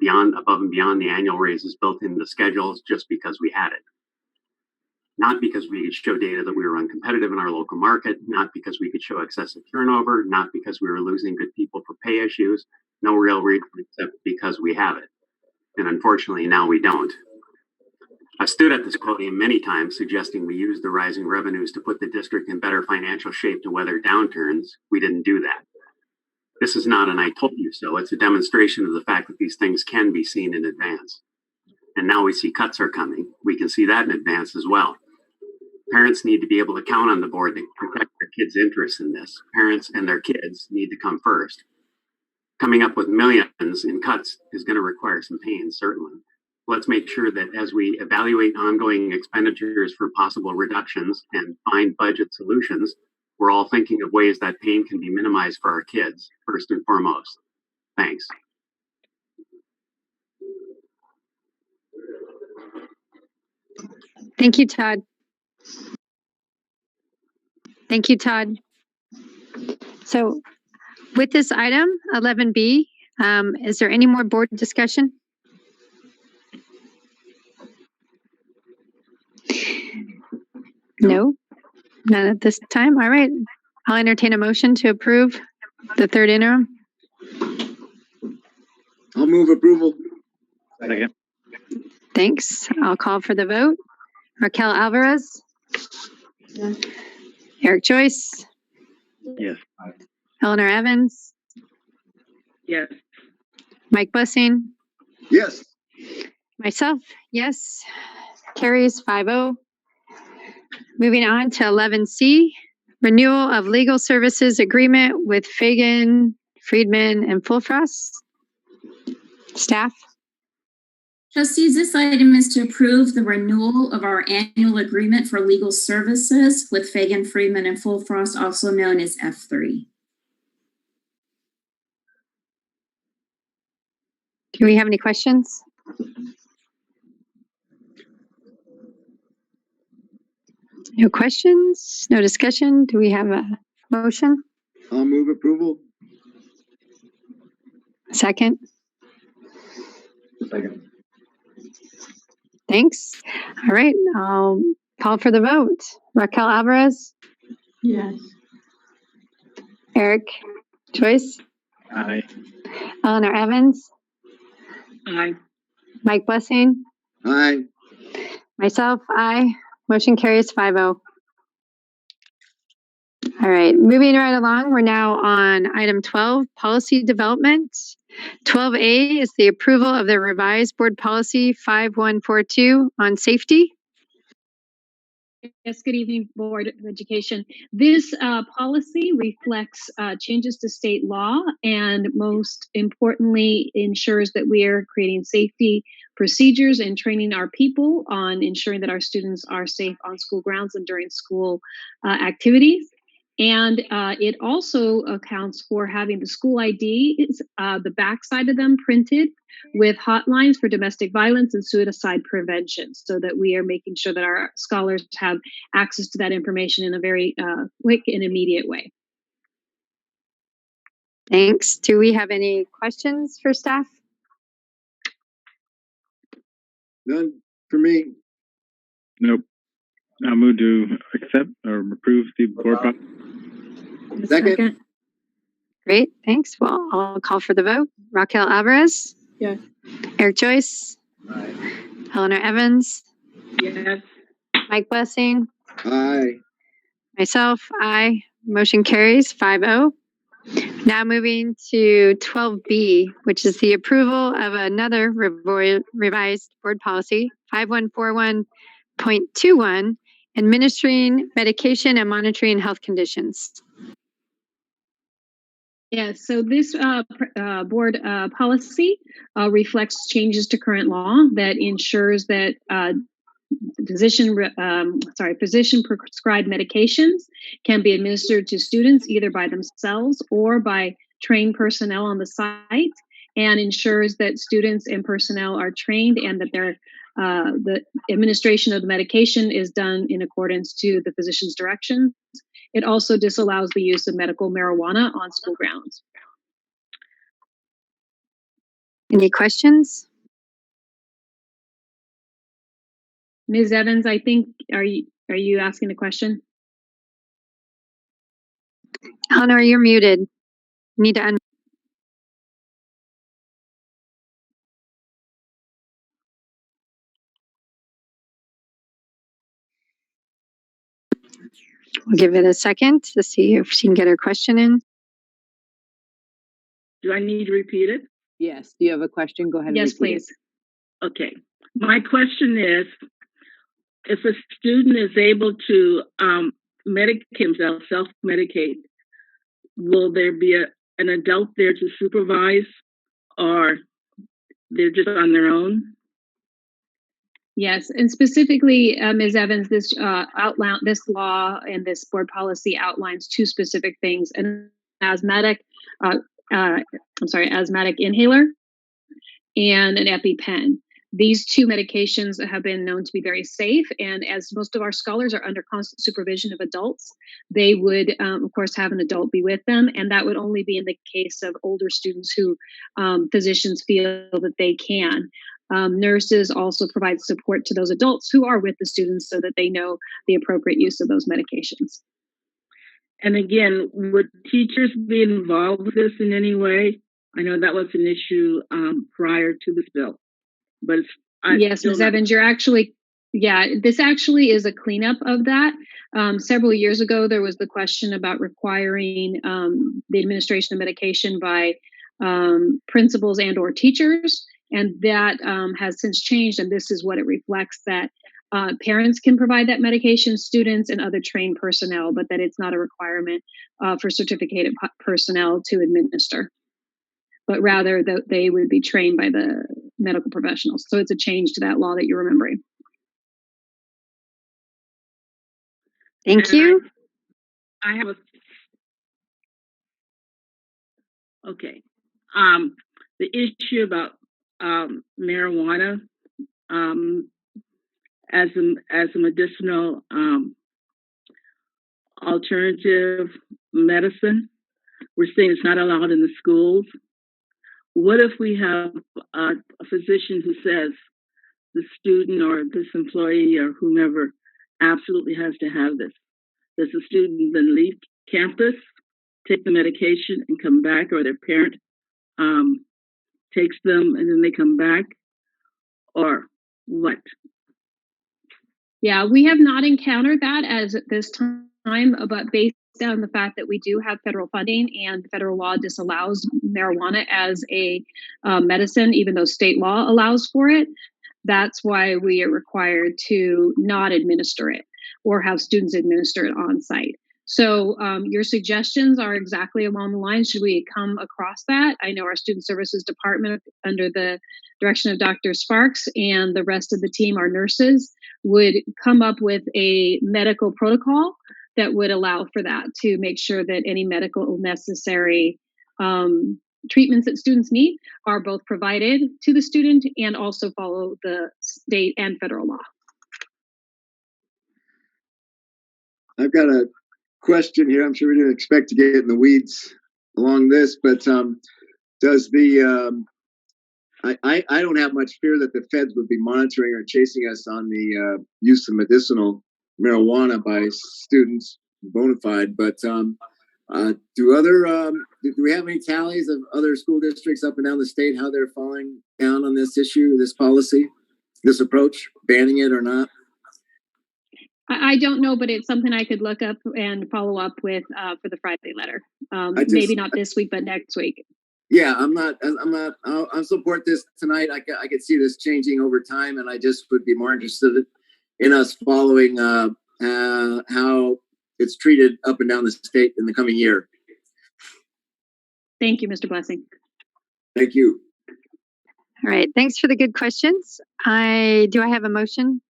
above and beyond the annual raises built into the schedules just because we had it. Not because we could show data that we were uncompetitive in our local market, not because we could show excessive turnover, not because we were losing good people for pay issues, no real reason except because we have it. And unfortunately, now we don't. I've stood at this podium many times suggesting we use the rising revenues to put the district in better financial shape to weather downturns. We didn't do that. This is not an I told you so. It's a demonstration of the fact that these things can be seen in advance. And now we see cuts are coming. We can see that in advance as well. Parents need to be able to count on the board to protect their kids' interests in this. Parents and their kids need to come first. Coming up with millions in cuts is going to require some pain, certainly. Let's make sure that as we evaluate ongoing expenditures for possible reductions and find budget solutions, we're all thinking of ways that pain can be minimized for our kids, first and foremost. Thanks. Thank you, Todd. Thank you, Todd. So with this item, 11B, is there any more board discussion? No, none at this time. All right. I'll entertain a motion to approve the third interim. I'll move approval. Second. Thanks. I'll call for the vote. Raquel Alvarez. Yes. Eric Joyce. Yes. Eleanor Evans. Yes. Mike Blessing. Yes. Myself, yes. Carries 5-0. Moving on to 11C, renewal of legal services agreement with Fagan Friedman, and Fulfrost. Staff? Trustees, this item is to approve the renewal of our annual agreement for legal services with Fagan, Friedman, and Fulfrost, also known as F3. Do we have any questions? No questions? No discussion? Do we have a motion? I'll move approval. Second? Second. Thanks. All right, I'll call for the vote. Raquel Alvarez? Yes. Eric Joyce? Aye. Eleanor Evans? Aye. Mike Blessing? Aye. Myself, aye. Motion carries 5-0. All right, moving right along, we're now on item 12, policy development. 12A is the approval of the revised board policy 5142 on safety. Yes, good evening, Board of Education. This policy reflects changes to state law and most importantly ensures that we are creating safety procedures and training our people on ensuring that our students are safe on school grounds and during school activities. And it also accounts for having the school IDs, the backside of them printed with hotlines for domestic violence and suicide prevention so that we are making sure that our scholars have access to that information in a very quick and immediate way. Thanks. Do we have any questions for staff? None for me. Nope. I'll move to accept or approve the board policy. Second. Great, thanks. Well, I'll call for the vote. Raquel Alvarez? Yes. Eric Joyce? Aye. Eleanor Evans? Yes. Mike Blessing? Aye. Myself, aye. Motion carries 5-0. Now moving to 12B, which is the approval of another revised board policy 5141.21, administering medication and monitoring health conditions. Yeah, so this board policy reflects changes to current law that ensures that physician prescribed medications can be administered to students either by themselves or by trained personnel on the site, and ensures that students and personnel are trained and that the administration of the medication is done in accordance to the physician's directions. It also disallows the use of medical marijuana on school grounds. Any questions? Ms. Evans, I think, are you asking a question? Eleanor, you're muted. You need to unmute. We'll give it a second to see if she can get her question in. Do I need to repeat it? Yes. Do you have a question? Go ahead and Yes, repeat please. Okay. My question is, if a student is able to medicate himself, self-medicate, will there be an adult there to supervise, or they're just on their own? Yes, and specifically, Ms. Evans, this law and this board policy outlines two specific things: an asthmatic inhaler and an EpiPen. These two medications have been known to be very safe, and as most of our scholars are under constant supervision of adults, they would, of course, have an adult be with them, and that would only be in the case of older students who physicians feel that they can. Nurses also provide support to those adults who are with the students so that they know the appropriate use of those medications. And again, would teachers be involved with this in any way? I know that was an issue prior to this bill, but yes, Ms. Evans, this actually is a cleanup of that. Several years ago, there was the question about requiring the administration of medication by principals and or teachers, and that has since changed, and this is what it reflects, that Parents can provide that medication, students and other trained personnel, but that it's not a requirement for certificated personnel to administer, but rather that they would be trained by the medical professionals. So it's a change to that law that you're remembering. Thank you. I have okay. The issue about marijuana as a medicinal alternative medicine, we're saying it's not allowed in the schools. What if we have a physician who says the student or this employee or whomever absolutely has to have this? Does the student then leave campus, take the medication, and come back, or their parent takes them and then they come back, or what? Yeah, we have not encountered that as at this time, but based on the fact that we do have federal funding and federal law disallows marijuana as a medicine, even though state law allows for it, that's why we are required to not administer it or have students administer it on site. So your suggestions are exactly along the line. Should we come across that? I know our Student Services Department, under the direction of Dr. Sparks and the rest of the team, our nurses, would come up with a medical protocol that would allow for that, to make sure that any medical necessary treatments that students need are both provided to the student and also follow the state and federal law. I've got a question here. I'm sure we didn't expect to get in the weeds along this, but does the I don't have much fear that the feds would be monitoring or chasing us on the use of medicinal marijuana by students, bona fide. But do we have any tallies of other school districts up and down the state, how they're falling down on this issue, this policy, this approach, banning it or not? I don't know, but it's something I could look up and follow up with for the Friday letter. Maybe not this week, but next week. Yeah, I'll support this tonight. I could see this changing over time, and I just would be more interested in us following how it's treated up and down the state in the coming year. Thank you, Mr. Blessing. Thank you. All right. Thanks for the good questions. Do I have a motion?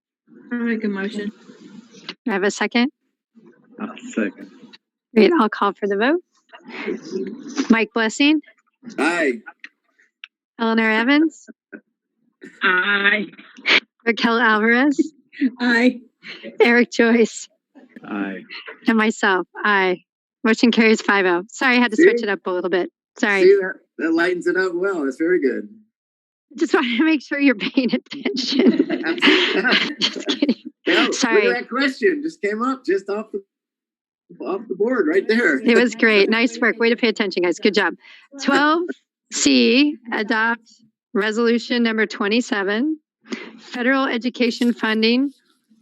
I'll make a motion. Do I have a second? Second. Great. I'll call for the vote. Mike Blessing. Aye. Eleanor Evans. Aye. Raquel Alvarez. Aye. Eric Joyce. Aye. And myself. Aye. Motion carries 5-0. Sorry, I had to switch it up a little bit. Sorry. See, that lightens it up well. That's very good. Just wanted to make sure you're paying attention. Just kidding. No, sorry. Look at that question. Just came up just off the board right there. It was great. Nice work. Way to pay attention, guys. Good job. 12C, adopt resolution number 27, federal education funding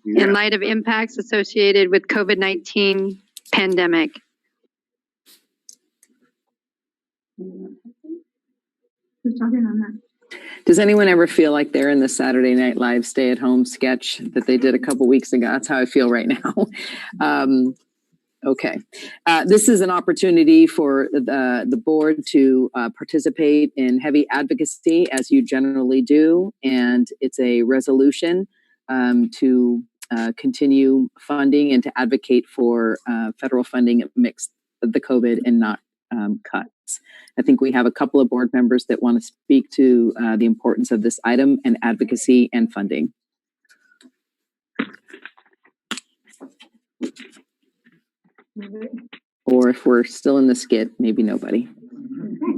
in light of impacts associated with COVID-19 pandemic. Who's talking on that? Does anyone ever feel like they're in the Saturday Night Live stay-at-home sketch that they did a couple weeks ago? That's how I feel right now. Okay. This is an opportunity for the board to participate in heavy advocacy, as you generally do, and it's a resolution to continue funding and to advocate for federal funding amidst the COVID and not cuts. I think we have a couple of board members that want to speak to the importance of this item and advocacy and funding. Or if we're still in the skit, maybe nobody.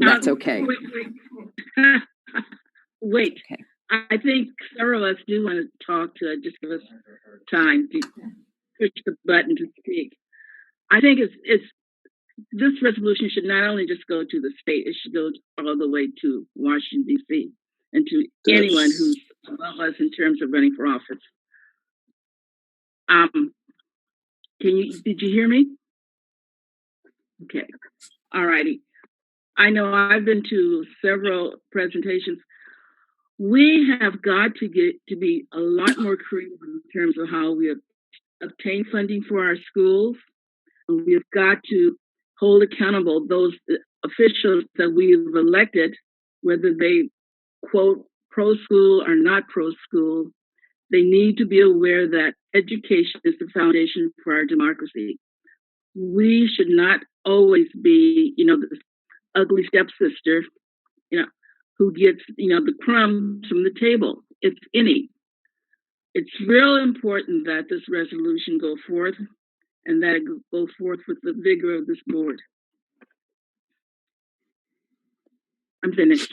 That's okay. Wait. Okay. I think several of us do want to talk to just give us time to push the button to speak. I think it's this resolution should not only just go to the state, it should go all the way to Washington, D.C. and to anyone who's above us in terms of running for office. Did you hear me? Okay. All righty. I know I've been to several presentations We have got to get to be a lot more creative in terms of how we obtain funding for our schools. And we've got to hold accountable those officials that we've elected, whether they quote pro school or not pro school. They need to be aware that education is the foundation for our democracy. We should not always be, this ugly stepsister, who gets, the crumbs from the table, if any. It's real important that this resolution go forth and that it go forth with the vigor of this board. I'm finished.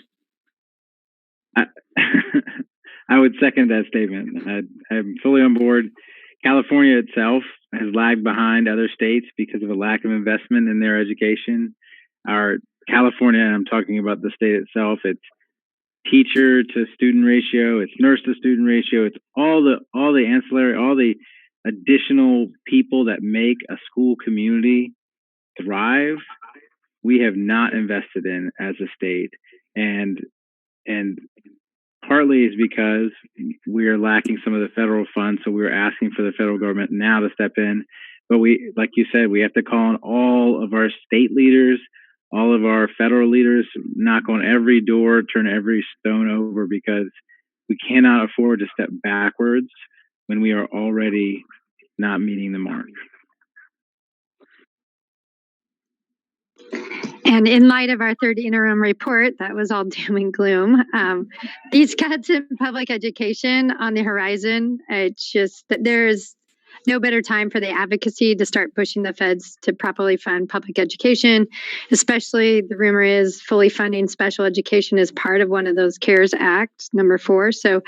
I would second that statement. I'm fully on board. California itself has lagged behind other states because of a lack of investment in their education. Our California, and I'm talking about the state itself, it's teacher to student ratio, it's nurse to student ratio, it's all the ancillary, all the additional people that make a school community thrive. We have not invested in as a state, and partly is because we are lacking some of the federal funds, so we're asking for the federal government now to step in. But we, like you said, we have to call on all of our state leaders, all of our federal leaders, knock on every door, turn every stone over, because we cannot afford to step backwards when we are already not meeting the mark. And in light of our third interim report, that was all doom and gloom. These cuts in public education on the horizon, it's just that there's no better time for the advocacy to start pushing the feds to properly fund public education, especially the rumor is fully funding special education is part of one of those CARES Act, number 4. So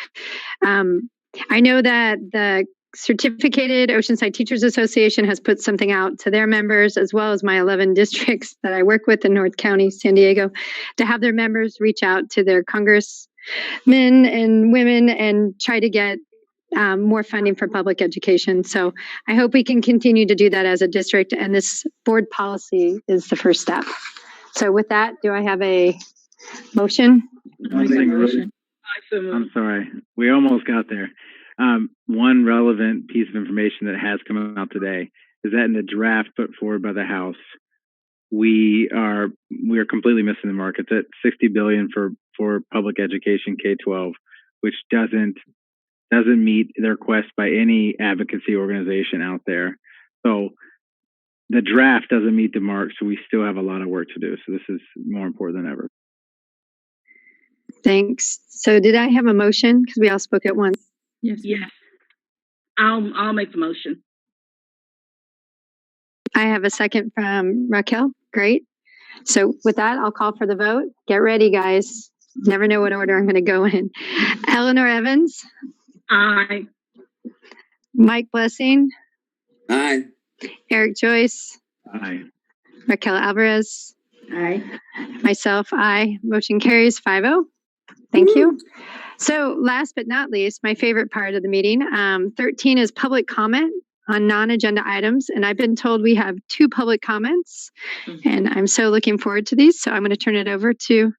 I know that the Certificated Oceanside Teachers Association has put something out to their members, as well as my 11 districts that I work with in North County, San Diego, to have their members reach out to their congressmen and women and try to get more funding for public education. So I hope we can continue to do that as a district, and this board policy is the first step. So with that, do I have a motion? I'm sorry, we almost got there. One relevant piece of information that has come out today is that in the draft put forward by the House, we are completely missing the mark. It's at $60 billion for public education K-12, which doesn't meet the request by any advocacy organization out there. So the draft doesn't meet the mark, so we still have a lot of work to do. So this is more important than ever. Thanks. So did I have a motion? Because we all spoke at once. Yes. I'll make the motion. I have a second from Raquel. Great. So with that, I'll call for the vote. Get ready, guys. Never know what order I'm going to go in. Eleanor Evans. Aye. Mike Blessing. Aye. Eric Joyce. Aye. Raquel Alvarez. Aye. Myself, aye. Motion carries 5-0. Thank you. So last but not least, my favorite part of the meeting, 13 is public comment on non-agenda items. And I've been told we have 2 public comments, and I'm so looking forward to these. So I'm going to turn it over to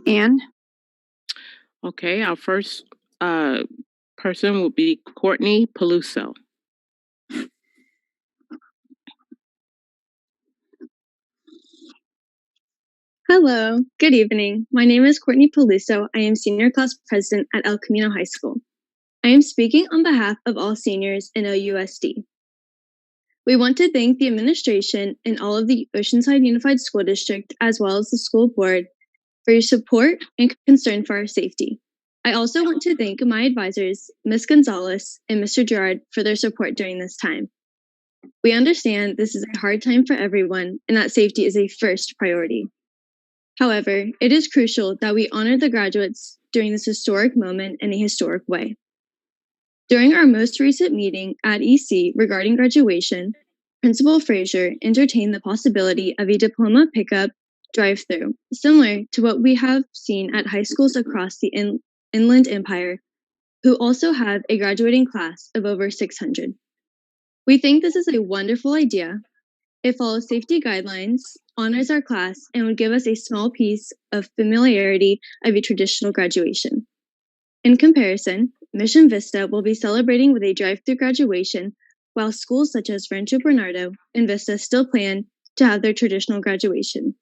Anne. Okay, our first person will be Courtney Peluso. Hello, good evening. My name is Courtney Peluso. I am Senior Class President at El Camino High School. I am speaking on behalf of all seniors in OUSD. We want to thank the administration and all of the Oceanside Unified School District, as well as the school board, for your support and concern for our safety. I also want to thank my advisors, Ms. Gonzalez and Mr. Gerard, for their support during this time. We understand this is a hard time for everyone and that safety is a first priority. However, it is crucial that we honor the graduates during this historic moment in a historic way. During our most recent meeting at EC regarding graduation, Principal Frazier entertained the possibility of a diploma pickup drive-through, similar to what we have seen at high schools across the Inland Empire, who also have a graduating class of over 600. We think this is a wonderful idea. It follows safety guidelines, honors our class, and would give us a small piece of familiarity of a traditional graduation. In comparison, Mission Vista will be celebrating with a drive-through graduation, while schools such as Rancho Bernardo and Vista still plan to have their traditional graduation.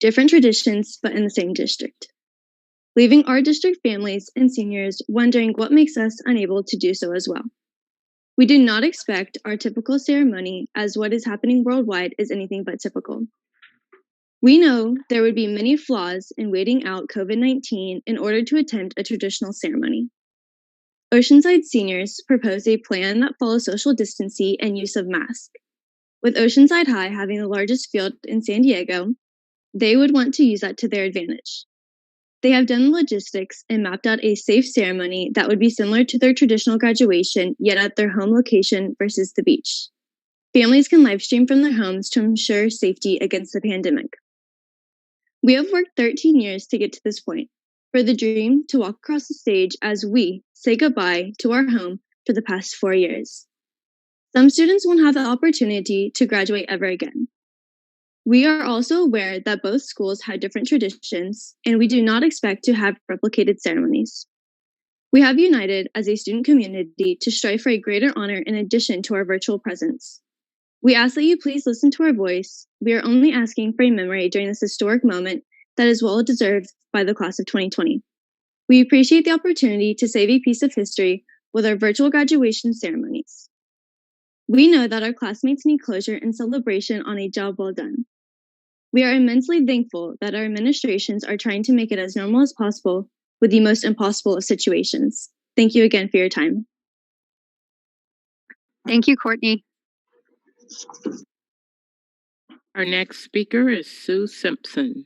Different traditions, but in the same district, leaving our district families and seniors wondering what makes us unable to do so as well. We do not expect our typical ceremony, as what is happening worldwide is anything but typical. We know there would be many flaws in waiting out COVID-19 in order to attend a traditional ceremony. Oceanside seniors propose a plan that follows social distancing and use of masks. With Oceanside High having the largest field in San Diego, they would want to use that to their advantage. They have done the logistics and mapped out a safe ceremony that would be similar to their traditional graduation, yet at their home location versus the beach. Families can live stream from their homes to ensure safety against the pandemic. We have worked 13 years to get to this point, for the dream to walk across the stage as we say goodbye to our home for the past 4 years. Some students won't have the opportunity to graduate ever again. We are also aware that both schools have different traditions, and we do not expect to have replicated ceremonies. We have united as a student community to strive for a greater honor in addition to our virtual presence. We ask that you please listen to our voice. We are only asking for a memory during this historic moment that is well deserved by the class of 2020. We appreciate the opportunity to save a piece of history with our virtual graduation ceremonies. We know that our classmates need closure and celebration on a job well done. We are immensely thankful that our administrations are trying to make it as normal as possible with the most impossible of situations. Thank you again for your time. Thank you, Courtney. Our next speaker is Sue Simpson.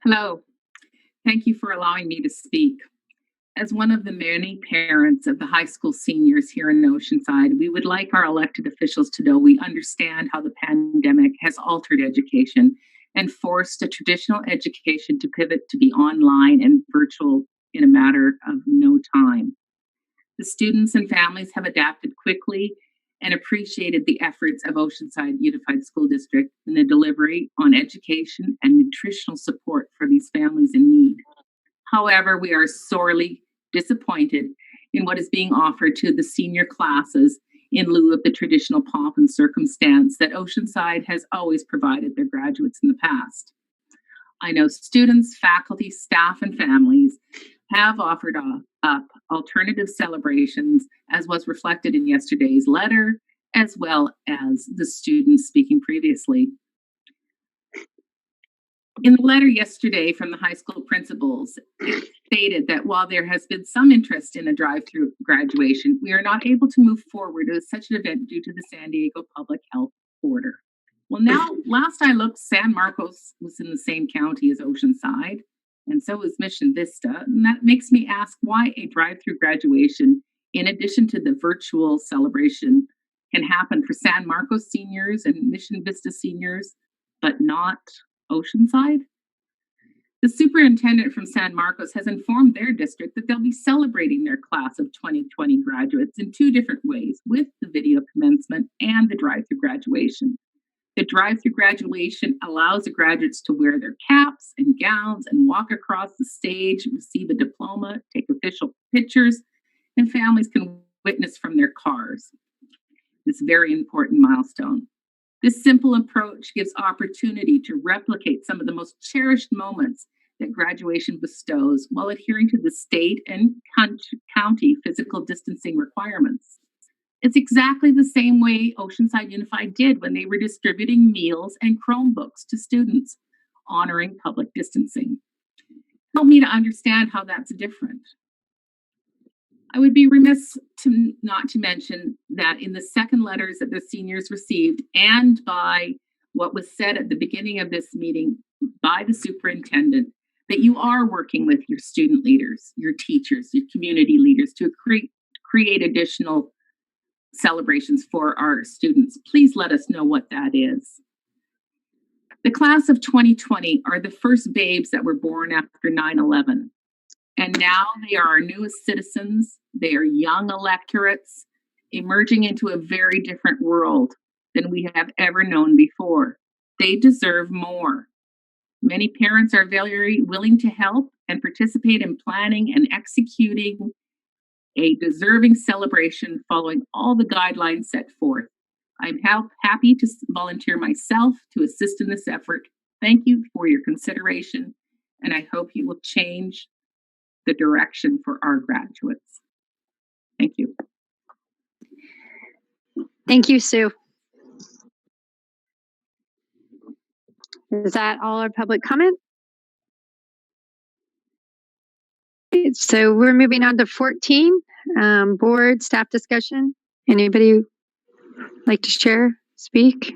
Hello. Thank you for allowing me to speak. As one of the many parents of the high school seniors here in Oceanside, we would like our elected officials to know we understand how the pandemic has altered education and forced a traditional education to pivot to be online and virtual in a matter of no time. The students and families have adapted quickly and appreciated the efforts of Oceanside Unified School District in the delivery on education and nutritional support for these families in need. However, we are sorely disappointed in what is being offered to the senior classes in lieu of the traditional pomp and circumstance that Oceanside has always provided their graduates in the past. I know students, faculty, staff, and families have offered up alternative celebrations, as was reflected in yesterday's letter, as well as the students speaking previously. In the letter yesterday from the high school principals, it stated that while there has been some interest in a drive-through graduation, we are not able to move forward with such an event due to the San Diego public health order. Well, now, last I looked, San Marcos was in the same county as Oceanside, and so is Mission Vista. And that makes me ask why a drive-through graduation, in addition to the virtual celebration, can happen for San Marcos seniors and Mission Vista seniors, but not Oceanside. The superintendent from San Marcos has informed their district that they'll be celebrating their class of 2020 graduates in two different ways, with the video commencement and the drive-through graduation. The drive-through graduation allows the graduates to wear their caps and gowns and walk across the stage, receive a diploma, take official pictures, and families can witness from their cars. This very important milestone. This simple approach gives opportunity to replicate some of the most cherished moments that graduation bestows while adhering to the state and county physical distancing requirements. It's exactly the same way Oceanside Unified did when they were distributing meals and Chromebooks to students, honoring public distancing. Help me to understand how that's different. I would be remiss not to mention that in the second letters that the seniors received, and by what was said at the beginning of this meeting by the superintendent, that you are working with your student leaders, your teachers, your community leaders to create additional celebrations for our students. Please let us know what that is. The class of 2020 are the first babes that were born after 9/11. And now they are our newest citizens. They are young electorates. emerging into a very different world than we have ever known before. They deserve more. Many parents are very willing to help and participate in planning and executing a deserving celebration following all the guidelines set forth. I'm happy to volunteer myself to assist in this effort. Thank you for your consideration, and I hope you will change the direction for our graduates. Thank you. Thank you, Sue. Is that all our public comment? So we're moving on to 14, board staff discussion. Anybody like to share, speak?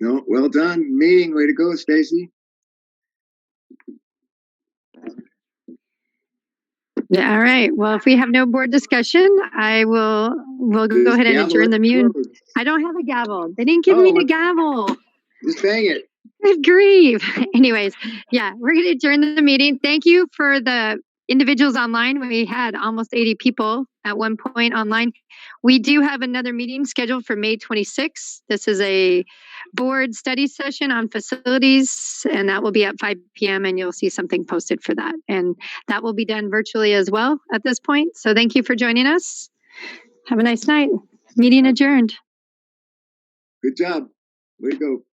No, well done. Meeting, way to go, Stacy. Yeah, all right. Well, if we have no board discussion, we'll go ahead and adjourn the meeting. I don't have a gavel. They didn't give me the gavel. Just bang it. Good grief. Anyways, yeah, we're going to adjourn the meeting. Thank you for the individuals online. We had almost 80 people at one point online. We do have another meeting scheduled for May 26th. This is a board study session on facilities, and that will be at 5 p.m. and you'll see something posted for that. And that will be done virtually as well at this point. So thank you for joining us. Have a nice night. Meeting adjourned. Good job. Way to go.